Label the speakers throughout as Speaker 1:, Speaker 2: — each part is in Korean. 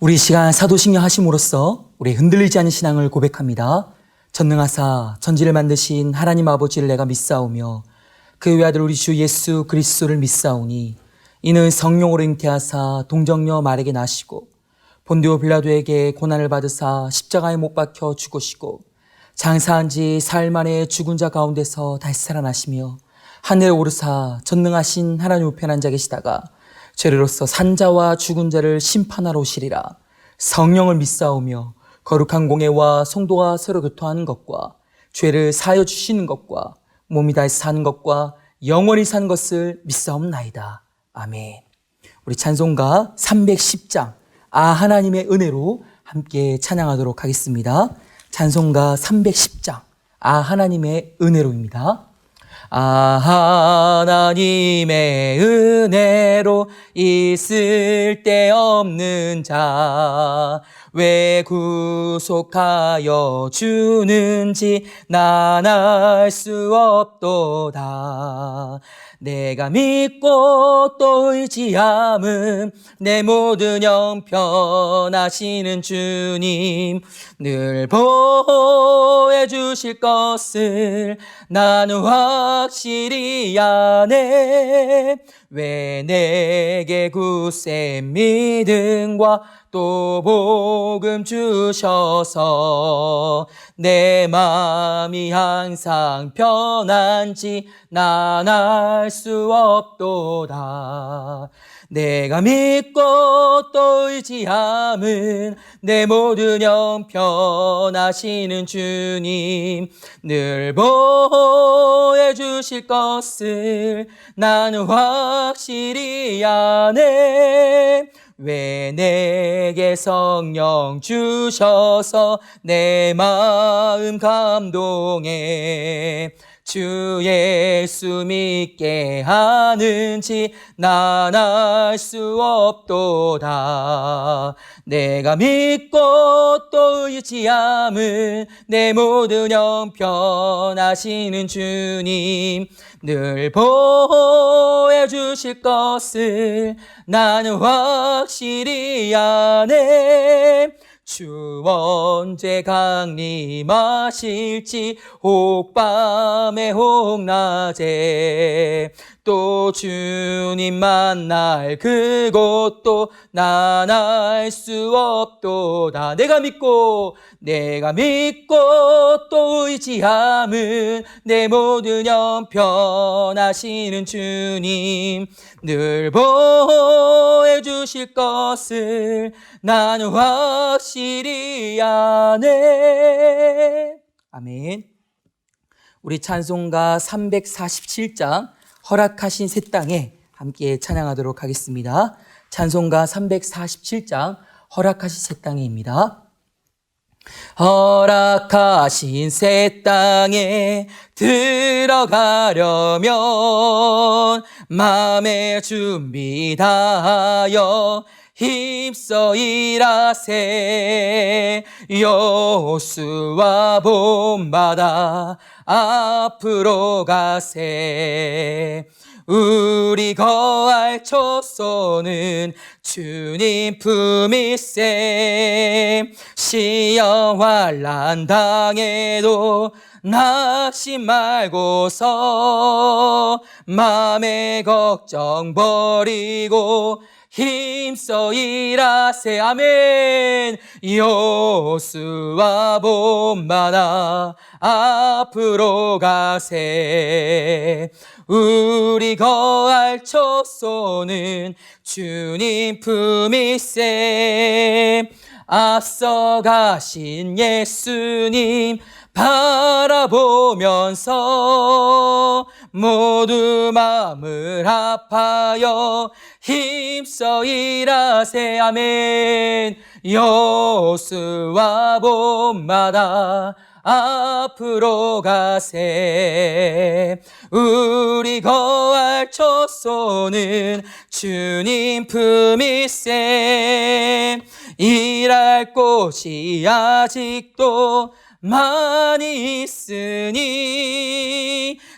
Speaker 1: 우리 시간 사도신경 하심으로써 우리 흔들리지 않는 신앙을 고백합니다. 전능하사 천지를 만드신 하나님 아버지를 내가 믿사오며 그 외아들 우리 주 예수 그리스도를 믿사오니 이는 성령으로 잉태하사 동정녀 마리아에게 나시고 본디오 빌라도에게 고난을 받으사 십자가에 못 박혀 죽으시고 장사한 지 사흘 만에 죽은 자 가운데서 다시 살아나시며 하늘에 오르사 전능하신 하나님 우편에 앉아 계시다가 죄로서 산자와 죽은 자를 심판하러 오시리라. 성령을 믿사오며 거룩한 공예와 성도가 서로 교통하는 것과 죄를 사하여 주시는 것과 몸이 다시 사는 것과 영원히 사는 것을 믿사옵나이다. 아멘. 우리 찬송가 310장 하나님의 은혜로 함께 찬양하도록 하겠습니다. 찬송가 310장 하나님의 은혜로입니다. 하나님의 은혜로 있을 데 없는 자 왜 구속하여 주는지 난 알 수 없도다. 내가 믿고 또 의지함은 내 모든 형편하시는 주님 늘 보호해 주실 것을 나는 확실히 아네. 왜 내게 굳센 믿음과 또 복음 주셔서 내 마음이 항상 편한지 난 알 수 없도다. 내가 믿고 또 의지함은 내 모든 형편하시는 주님 늘 보호해 주실 것을 나는 확실히 아네. 왜 내게 성령 주셔서 내 마음 감동해 주 예수 믿게 하는지 난 알 수 없도다. 내가 믿고 또 의지함은 내 모든 형편하시는 주님 늘 보호해 주실 것을 나는 확실히 아네. 주 언제 강림하실지 혹밤에 혹낮에 또 주님 만날 그곳도 난 알 수 없도다. 내가 믿고 또 의지함은 내 모든 형편하시는 주님 늘 보호해 주실 것을 나는 확실히 아네. 아멘. 우리 찬송가 347장 허락하신 새 땅에 함께 찬양하도록 하겠습니다. 찬송가 347장 허락하신 새 땅에입니다. 허락하신 새 땅에 들어가려면 마음의 준비 다하여 힘써 일하세. 여호수아 본받아 앞으로 가세. 우리 거할 초소는 주님 품일세. 시험 환난 당해도 낙심 말고서 마음의 걱정 버리고 힘써 일하세. 아멘. 여호수아 본받아 앞으로 가세. 우리 거할 초소는 주님 품일세. 앞서 가신 예수님 바라보면서 모두 마음을 합하여 힘써 일하세. 아멘. 여호수아 본받아 앞으로 가세. 우리 거할 초소는 주님 품일세. 일할 곳이 아직도 많이 있으니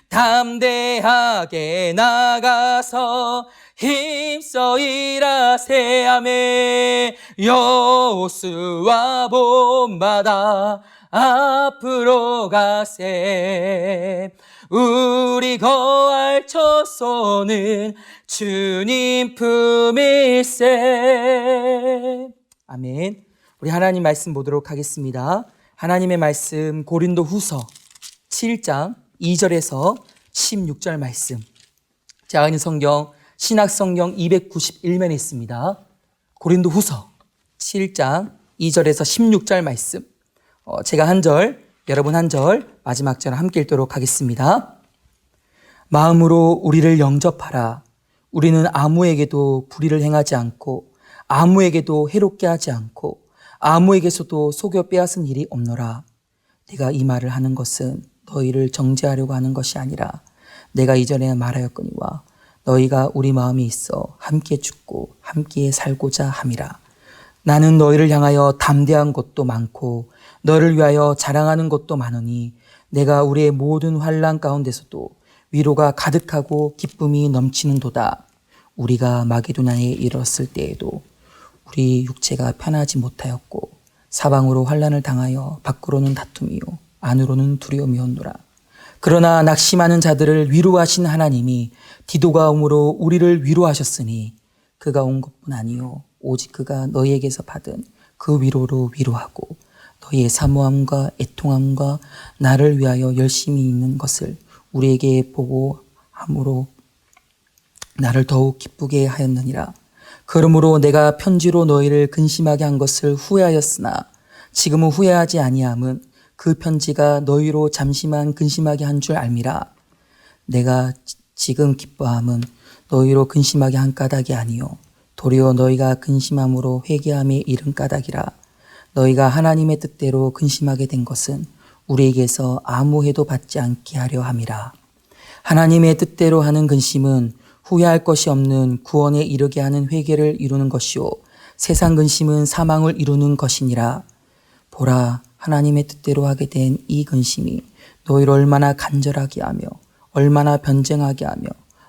Speaker 1: 담대하게 나가서 힘써 일하세. 아멘. 여호수아 본받아 앞으로 가세. 우리 거할 처소는 주님 품일세. 아멘. 우리 하나님 말씀 보도록 하겠습니다. 하나님의 말씀 고린도 후서 7장 2절에서 16절 말씀. 제가 있는 성경 신학성경 291면에 있습니다. 고린도 후서 7장 2절에서 16절 말씀. 제가 한 절, 여러분 한 절, 마지막 절 함께 읽도록 하겠습니다. 마음으로 우리를 영접하라. 우리는 아무에게도 불의를 행하지 않고 아무에게도 해롭게 하지 않고 아무에게서도 속여 빼앗은 일이 없노라. 내가 이 말을 하는 것은 너희를 정죄하려고 하는 것이 아니라 내가 이전에 말하였거니와 너희가 우리 마음이 있어 함께 죽고 함께 살고자 함이라. 나는 너희를 향하여 담대한 것도 많고 너를 위하여 자랑하는 것도 많으니 내가 우리의 모든 환난 가운데서도 위로가 가득하고 기쁨이 넘치는도다. 우리가 마게도냐에 이르렀을 때에도 우리 육체가 편하지 못하였고 사방으로 환난을 당하여 밖으로는 다툼이요 안으로는 두려움이었노라. 그러나 낙심하는 자들을 위로하신 하나님이 디도가 오므로 우리를 위로하셨으니 그가 온 것뿐 아니요 오직 그가 너희에게서 받은 그 위로로 위로하고 너희의 사모함과 애통함과 나를 위하여 열심히 있는 것을 우리에게 보고 함으로 나를 더욱 기쁘게 하였느니라. 그러므로 내가 편지로 너희를 근심하게 한 것을 후회하였으나 지금은 후회하지 아니함은 그 편지가 너희로 잠시만 근심하게 한 줄 알미라. 내가 지금 기뻐함은 너희로 근심하게 한 까닭이 아니요 도리어 너희가 근심함으로 회개함에 이른 까닭이라. 너희가 하나님의 뜻대로 근심하게 된 것은 우리에게서 아무 해도 받지 않게 하려 함이라. 하나님의 뜻대로 하는 근심은 후회할 것이 없는 구원에 이르게 하는 회개를 이루는 것이요 세상 근심은 사망을 이루는 것이니라. 보라, 하나님의 뜻대로 하게 된 이 근심이 너희를 얼마나 간절하게 하며 얼마나 변쟁하게 하며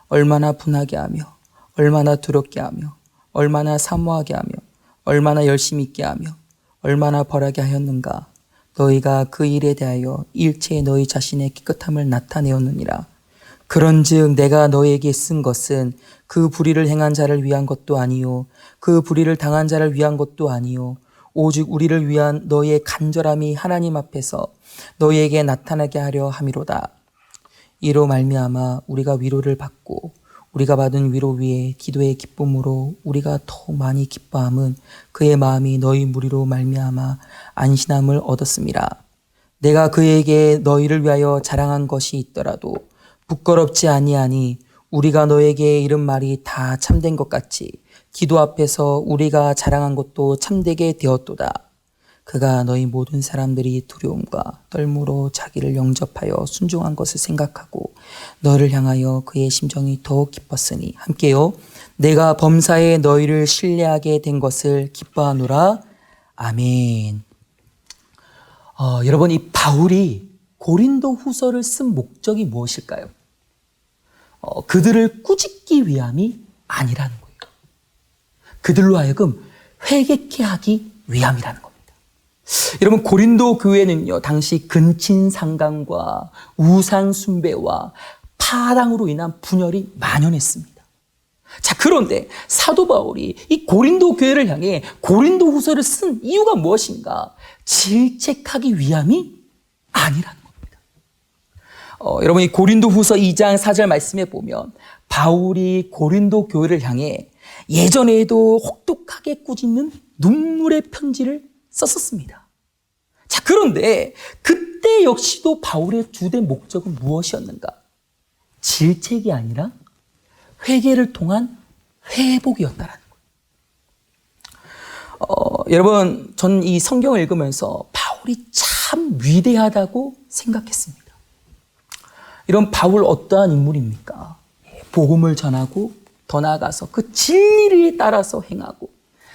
Speaker 1: 얼마나 분하게 하며 얼마나 두렵게 하며 얼마나 사모하게 하며 얼마나 열심히 있게 하며 얼마나 벌하게 하였는가. 너희가 그 일에 대하여 일체의 너희 자신의 깨끗함을 나타내었느니라. 그런즉 내가 너희에게 쓴 것은 그 불의를 행한 자를 위한 것도 아니요 그 불의를 당한 자를 위한 것도 아니요 오직 우리를 위한 너희의 간절함이 하나님 앞에서 너희에게 나타나게 하려 함이로다. 이로 말미암아 우리가 위로를 받고 우리가 받은 위로 위에 기도의 기쁨으로 우리가 더 많이 기뻐함은 그의 마음이 너희 무리로 말미암아 안신함을 얻었음이라. 내가 그에게 너희를 위하여 자랑한 것이 있더라도 부끄럽지 아니하니 우리가 너에게 이른 말이 다 참된 것 같이 기도 앞에서 우리가 자랑한 것도 참되게 되었도다. 그가 너희 모든 사람들이 두려움과 떨므로 자기를 영접하여 순종한 것을 생각하고 너를 향하여 그의 심정이 더욱 기뻤으니 함께요. 내가 범사에 너희를 신뢰하게 된 것을 기뻐하노라. 아멘. 여러분, 이 바울이 고린도 후서를 쓴 목적이 무엇일까요? 그들을 꾸짖기 위함이 아니라는 거예요. 그들로 하여금 회개케 하기 위함이라는 겁니다. 여러분, 고린도 교회는요, 당시 근친상간과 우상 숭배와 파랑으로 인한 분열이 만연했습니다. 자, 그런데 사도 바울이 이 고린도 교회를 향해 고린도 후서를 쓴 이유가 무엇인가? 질책하기 위함이 아니라는 겁니다. 여러분, 이 고린도 후서 2장 4절 말씀에 보면 바울이 고린도 교회를 향해 예전에도 혹독하게 꾸짖는 눈물의 편지를 썼었습니다. 자, 그런데 그때 역시도 바울의 주된 목적은 무엇이었는가? 질책이 아니라 회개를 통한 회복이었다라는 거예요. 여러분, 전 이 성경을 읽으면서 바울이 참 위대하다고 생각했습니다. 이런 바울 어떠한 인물입니까? 복음을 전하고 더 나아가서 그 진리를 따라서 행하고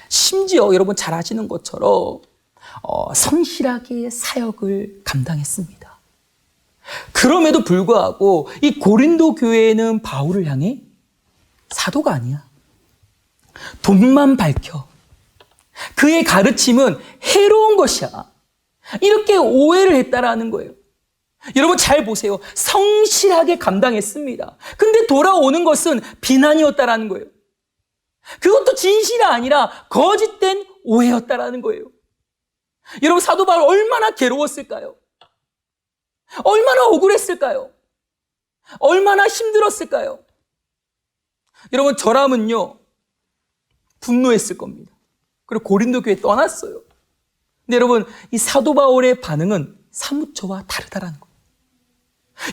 Speaker 1: 심지어 여러분 잘 아시는 것처럼 성실하게 사역을 감당했습니다. 그럼에도 불구하고 이 고린도 교회는 바울을 향해 사도가 아니야. 돈만 밝혀 그의 가르침은 해로운 것이야. 이렇게 오해를 했다라는 거예요. 여러분 잘 보세요. 성실하게 감당했습니다. 근데 돌아오는 것은 비난이었다라는 거예요. 그것도 진실이 아니라 거짓된 오해였다라는 거예요. 여러분 사도 바울 얼마나 괴로웠을까요? 얼마나 억울했을까요? 얼마나 힘들었을까요? 여러분 저라면요 분노했을 겁니다. 그리고 고린도 교회 떠났어요. 근데 여러분 이 사도 바울의 반응은 사뭇 저와 다르다라는 거예요.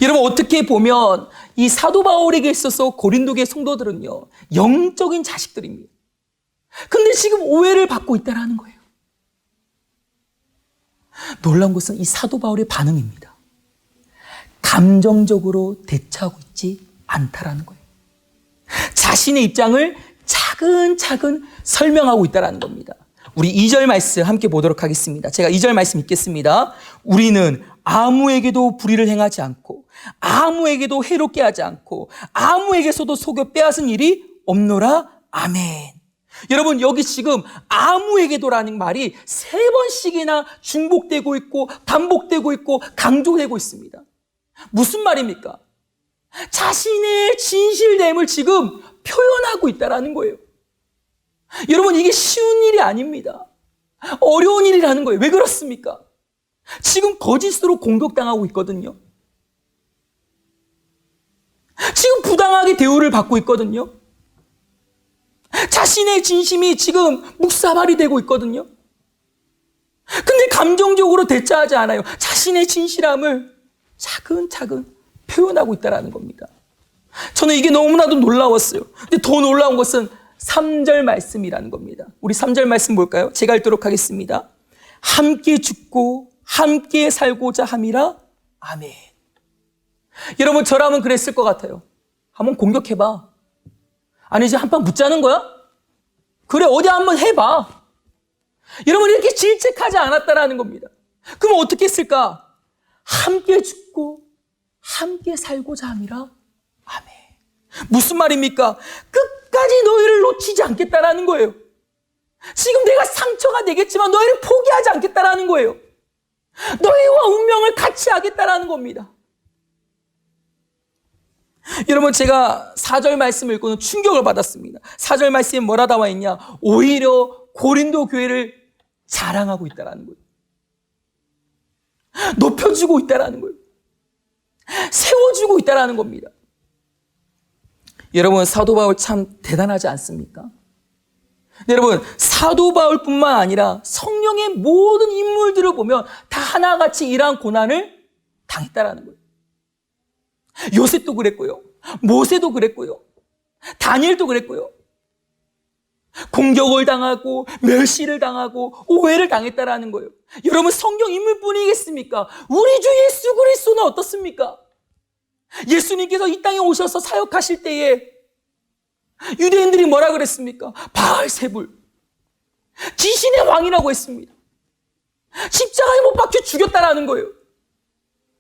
Speaker 1: 여러분 어떻게 보면 이 사도 바울에게 있어서 고린도 교회 성도들은요 영적인 자식들입니다. 근데 지금 오해를 받고 있다라는 거예요. 놀라운 것은 이 사도 바울의 반응입니다. 감정적으로 대처하고 있지 않다라는 거예요. 자신의 입장을 차근차근 설명하고 있다는 겁니다. 우리 2절 말씀 함께 보도록 하겠습니다. 제가 2절 말씀 읽겠습니다. 우리는 아무에게도 불의를 행하지 않고 아무에게도 해롭게 하지 않고 아무에게서도 속여 빼앗은 일이 없노라. 아멘. 여러분 여기 지금 아무에게도라는 말이 3번씩이나 중복되고 있고 반복되고 있고 강조되고 있습니다. 무슨 말입니까? 자신의 진실됨을 지금 표현하고 있다는 거예요. 여러분 이게 쉬운 일이 아닙니다. 어려운 일이라는 거예요. 왜 그렇습니까? 지금 거짓으로 공격당하고 있거든요. 지금 부당하게 대우를 받고 있거든요. 자신의 진심이 지금 묵사발이 되고 있거든요. 근데 감정적으로 대처하지 않아요. 자신의 진실함을 차근차근 표현하고 있다는 겁니다. 저는 이게 너무나도 놀라웠어요. 근데 더 놀라운 것은 3절 말씀이라는 겁니다. 우리 3절 말씀 볼까요? 제가 읽도록 하겠습니다. 함께 죽고 함께 살고자 함이라. 아멘. 여러분 저라면 그랬을 것 같아요. 한번 공격해봐. 아니 이제 한판 붙자는 거야? 그래 어디 한번 해봐. 여러분 이렇게 질책하지 않았다라는 겁니다. 그럼 어떻게 했을까? 함께 죽고 함께 살고자 함이라. 아멘. 무슨 말입니까? 끝까지 너희를 놓치지 않겠다라는 거예요. 지금 내가 상처가 되겠지만 너희를 포기하지 않겠다라는 거예요. 너희와 운명을 같이 하겠다라는 겁니다. 여러분 제가 4절 말씀을 읽고는 충격을 받았습니다. 4절 말씀에 뭐라 나와 있냐? 오히려 고린도 교회를 자랑하고 있다라는 거예요. 높여주고 있다라는 거예요. 세워주고 있다라는 겁니다. 여러분 사도 바울 참 대단하지 않습니까? 여러분 사도 바울뿐만 아니라 성령의 모든 인물들을 보면 다 하나같이 이러한 고난을 당했다라는 거예요. 요셉도 그랬고요. 모세도 그랬고요. 다니엘도 그랬고요. 공격을 당하고 멸시를 당하고 오해를 당했다라는 거예요. 여러분 성경 인물뿐이겠습니까? 우리 주 예수 그리스도는 어떻습니까? 예수님께서 이 땅에 오셔서 사역하실 때에 유대인들이 뭐라 그랬습니까? 바알세불 귀신의 왕이라고 했습니다. 십자가에 못 박혀 죽였다라는 거예요.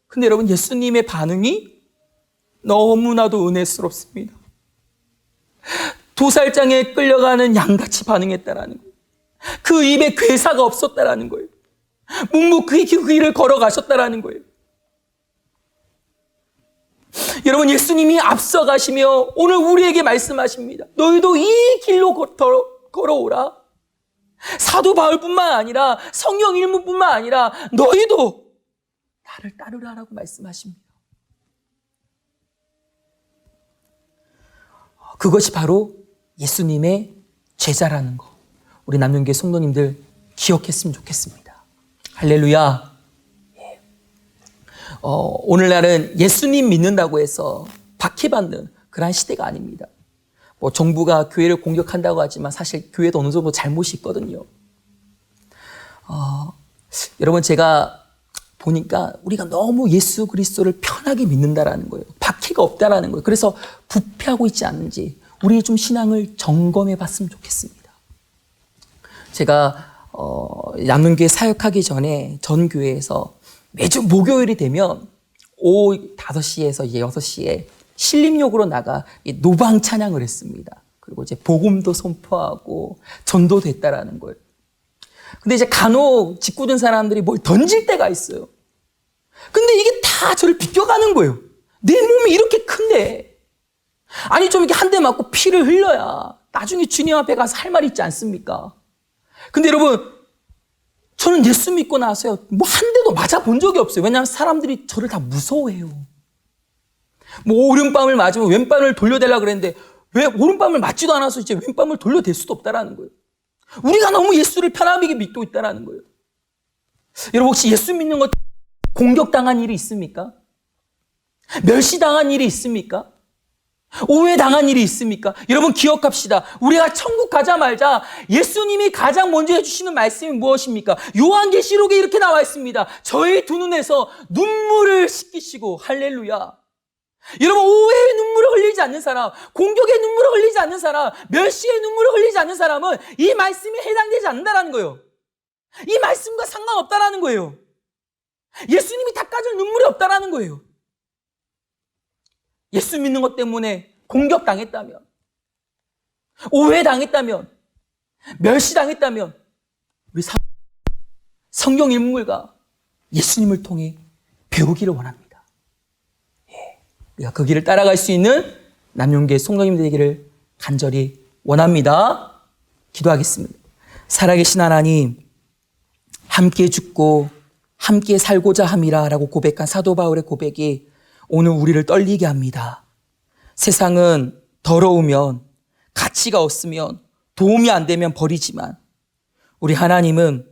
Speaker 1: 근데 여러분 예수님의 반응이 너무나도 은혜스럽습니다. 도살장에 끌려가는 양같이 반응했다라는 거예요. 그 입에 괴사가 없었다라는 거예요. 묵묵히 그 길을 걸어가셨다라는 거예요. 여러분 예수님이 앞서가시며 오늘 우리에게 말씀하십니다. 너희도 이 길로 걸어오라. 사도 바울뿐만 아니라 성령 일문뿐만 아니라 너희도 나를 따르라라고 말씀하십니다. 그것이 바로 예수님의 제자라는 거. 우리 남녀교회 성도님들 기억했으면 좋겠습니다. 할렐루야. 오늘날은 예수님 믿는다고 해서 박해받는 그러한 시대가 아닙니다. 뭐 정부가 교회를 공격한다고 하지만 사실 교회도 어느 정도 잘못이 있거든요. 여러분 제가 보니까 우리가 너무 예수 그리스도를 편하게 믿는다라는 거예요. 박해가 없다라는 거예요. 그래서 부패하고 있지 않은지 우리 좀 신앙을 점검해 봤으면 좋겠습니다. 제가 남는교회 사역하기 전에 전 교회에서 매주 목요일이 되면 오후 5시에서 6시에 신림역으로 나가 노방 찬양을 했습니다. 그리고 이제 복음도 선포하고 전도됐다라는 거예요. 근데 이제 간혹 짓궂은 사람들이 뭘 던질 때가 있어요. 근데 이게 다 저를 비껴가는 거예요. 내 몸이 이렇게 큰데. 아니, 좀 이렇게 한 대 맞고 피를 흘려야 나중에 주님 앞에 가서 할 말이 있지 않습니까? 근데 여러분, 저는 예수 믿고 나서요, 뭐 한 대도 맞아본 적이 없어요. 왜냐하면 사람들이 저를 다 무서워해요. 뭐 오른밤을 맞으면 왼밤을 돌려대려고 그랬는데 왜 오른밤을 맞지도 않아서 이제 왼밤을 돌려댈 수도 없다라는 거예요. 우리가 너무 예수를 편하게 믿고 있다라는 거예요. 여러분, 혹시 예수 믿는 것 공격당한 일이 있습니까? 멸시당한 일이 있습니까? 오해당한 일이 있습니까? 여러분, 기억합시다. 우리가 천국 가자마자 예수님이 가장 먼저 해주시는 말씀이 무엇입니까? 요한계시록에 이렇게 나와 있습니다. 저희 두 눈에서 눈물을 씻기시고, 할렐루야. 여러분, 오해의 눈물을 흘리지 않는 사람, 공격의 눈물을 흘리지 않는 사람, 멸시의 눈물을 흘리지 않는 사람은 이 말씀에 해당되지 않는다는 거예요. 이 말씀과 상관없다라는 거예요. 예수님이 닦아줄 눈물이 없다라는 거예요. 예수 믿는 것 때문에 공격당했다면, 오해당했다면, 멸시당했다면 우리 성경 인물과 예수님을 통해 배우기를 원합니다. 우리가 그 길을 따라갈 수 있는 남용계 성도님 되기를 간절히 원합니다. 기도하겠습니다. 살아계신 하나님, 함께 죽고 함께 살고자 함이라 라고 고백한 사도 바울의 고백이 오늘 우리를 떨리게 합니다. 세상은 더러우면, 가치가 없으면, 도움이 안 되면 버리지만 우리 하나님은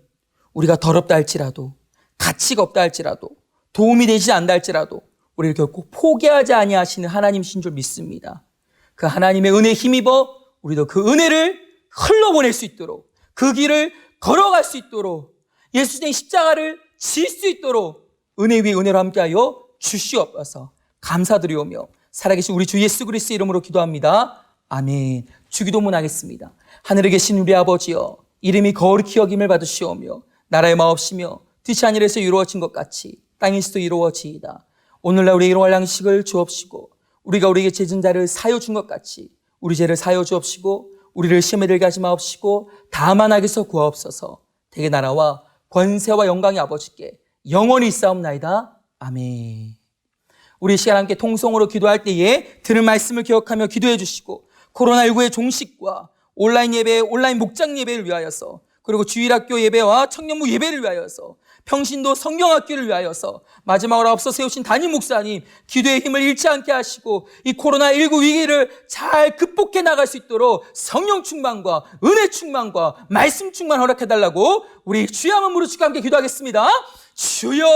Speaker 1: 우리가 더럽다 할지라도, 가치가 없다 할지라도, 도움이 되지 않다 할지라도 우리를 결코 포기하지 아니하시는 하나님이신 줄 믿습니다. 그 하나님의 은혜에 힘입어 우리도 그 은혜를 흘러보낼 수 있도록, 그 길을 걸어갈 수 있도록, 예수님의 십자가를 질 수 있도록 은혜 위에 은혜로 함께하여 주시옵소서. 감사드리오며 살아계신 우리 주 예수 그리스도의 이름으로 기도합니다. 아멘. 주기도문 하겠습니다. 하늘에 계신 우리 아버지여, 이름이 거룩히 여김을 받으시오며 나라의 마옵시며 뜻이 하늘에서 이루어진 것 같이 땅에서도 이루어지이다. 오늘날 우리에게 일용할 양식을 주옵시고 우리가 우리에게 죄진 자를 사여 준 것 같이 우리 죄를 사여 주옵시고 우리를 시험에 들게 하지 마옵시고 다만 악에서 구하옵소서. 대개 나라와 권세와 영광의 아버지께 영원히 있사옵나이다. 아멘. 우리 시간 함께 통성으로 기도할 때에 들은 말씀을 기억하며 기도해 주시고 코로나19의 종식과 온라인 예배, 온라인 목장 예배를 위하여서, 그리고 주일학교 예배와 청년부 예배를 위하여서, 평신도 성경학교를 위하여서 마지막으로 앞서 세우신 담임 목사님 기도의 힘을 잃지 않게 하시고 이 코로나19 위기를 잘 극복해 나갈 수 있도록 성령 충만과 은혜 충만과 말씀 충만 허락해달라고 우리 주여 한번 부르시고 함께 기도하겠습니다. 주여!